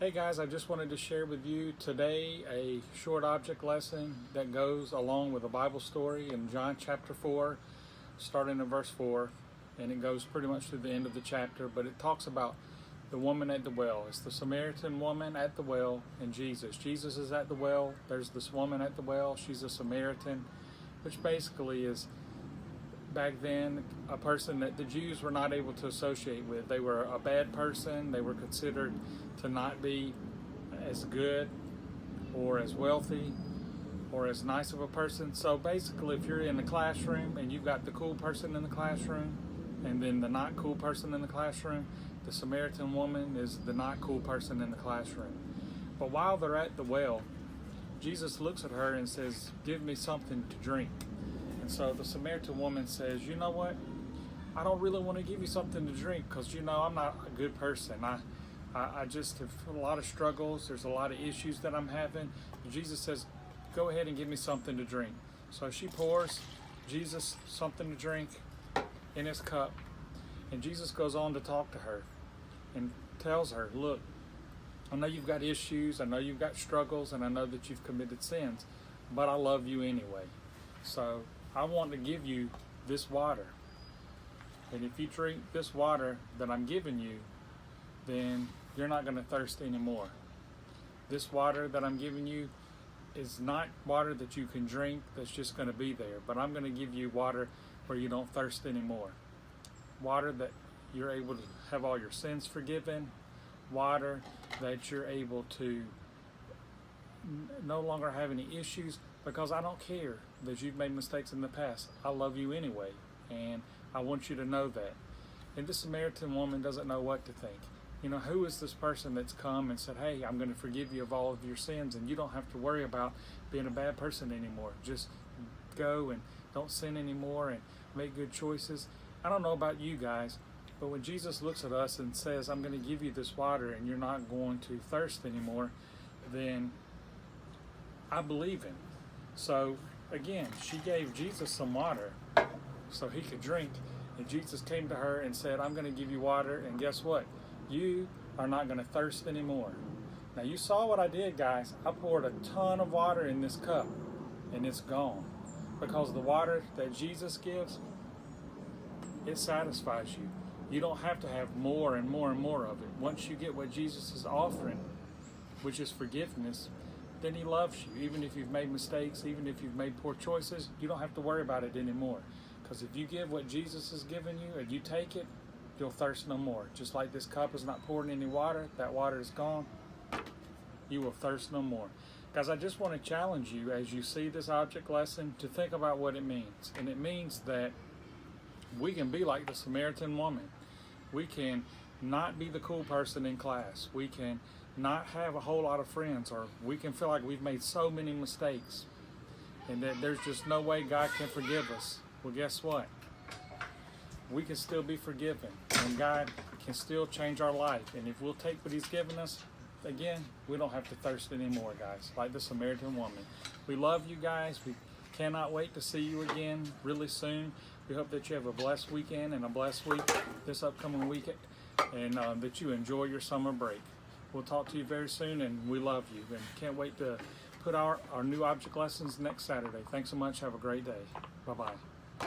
Hey guys, I just wanted to share with you today a short object lesson that goes along with a Bible story in John chapter 4, starting in verse 4, and it goes pretty much to the end of the chapter, but it talks about the woman at the well. It's the Samaritan woman at the well and Jesus. Jesus is at the well, there's this woman at the well, she's a Samaritan, which basically is back then a person that the Jews were not able to associate with. They were a bad person. They were considered to not be as good or as wealthy or as nice of a person. So basically, if you're in the classroom and you've got the cool person in the classroom and then the not cool person in the classroom, the Samaritan woman is the not cool person in the classroom. But while they're at the well, Jesus looks at her and says, "Give me something to drink." And so the Samaritan woman says, "You know what? I don't really want to give you something to drink because, I'm not a good person. I just have a lot of struggles. There's a lot of issues that I'm having." And Jesus says, "Go ahead and give me something to drink." So she pours Jesus something to drink in his cup. And Jesus goes on to talk to her and tells her, "Look, I know you've got issues. I know you've got struggles. And I know that you've committed sins. But I love you anyway. So I want to give you this water. And if you drink this water that I'm giving you, then you're not going to thirst anymore. This water that I'm giving you is not water that you can drink that's just going to be there. But I'm going to give you water where you don't thirst anymore. Water that you're able to have all your sins forgiven. Water that you're able to no longer have any issues, because I don't care that you've made mistakes in the past. I love you anyway, and I want you to know that." And this Samaritan woman doesn't know what to think. Who is this person that's come and said, "Hey, I'm going to forgive you of all of your sins, and you don't have to worry about being a bad person anymore. Just go and don't sin anymore and make good choices." I don't know about you guys, but when Jesus looks at us and says, "I'm going to give you this water and you're not going to thirst anymore," then I believe him. So again, she gave Jesus some water so he could drink, and Jesus came to her and said, "I'm going to give you water, and guess what? You are not going to thirst anymore." Now you saw what I did, guys. I poured a ton of water in this cup, and it's gone, because the water that Jesus gives, it satisfies you. You don't have to have more and more and more of it. Once you get what Jesus is offering, which is forgiveness, then he loves you. Even if you've made mistakes, even if you've made poor choices, you don't have to worry about it anymore. Because if you give what Jesus has given you and you take it, you'll thirst no more. Just like this cup is not pouring any water, that water is gone, you will thirst no more. Guys, I just want to challenge you as you see this object lesson to think about what it means. And it means that we can be like the Samaritan woman. We can not be the cool person in class. We can not have a whole lot of friends, or we can feel like we've made so many mistakes and that there's just no way God can forgive us. Well, guess what? We can still be forgiven, and God can still change our life. And if we'll take what he's given us, again, we don't have to thirst anymore, guys, like the Samaritan woman. We love you guys. We cannot wait to see you again really soon. We hope that you have a blessed weekend and a blessed week this upcoming weekend, and that you enjoy your summer break. We'll talk to you very soon, and we love you, and can't wait to put our new object lessons next Saturday. Thanks so much. Have a great day. Bye-bye.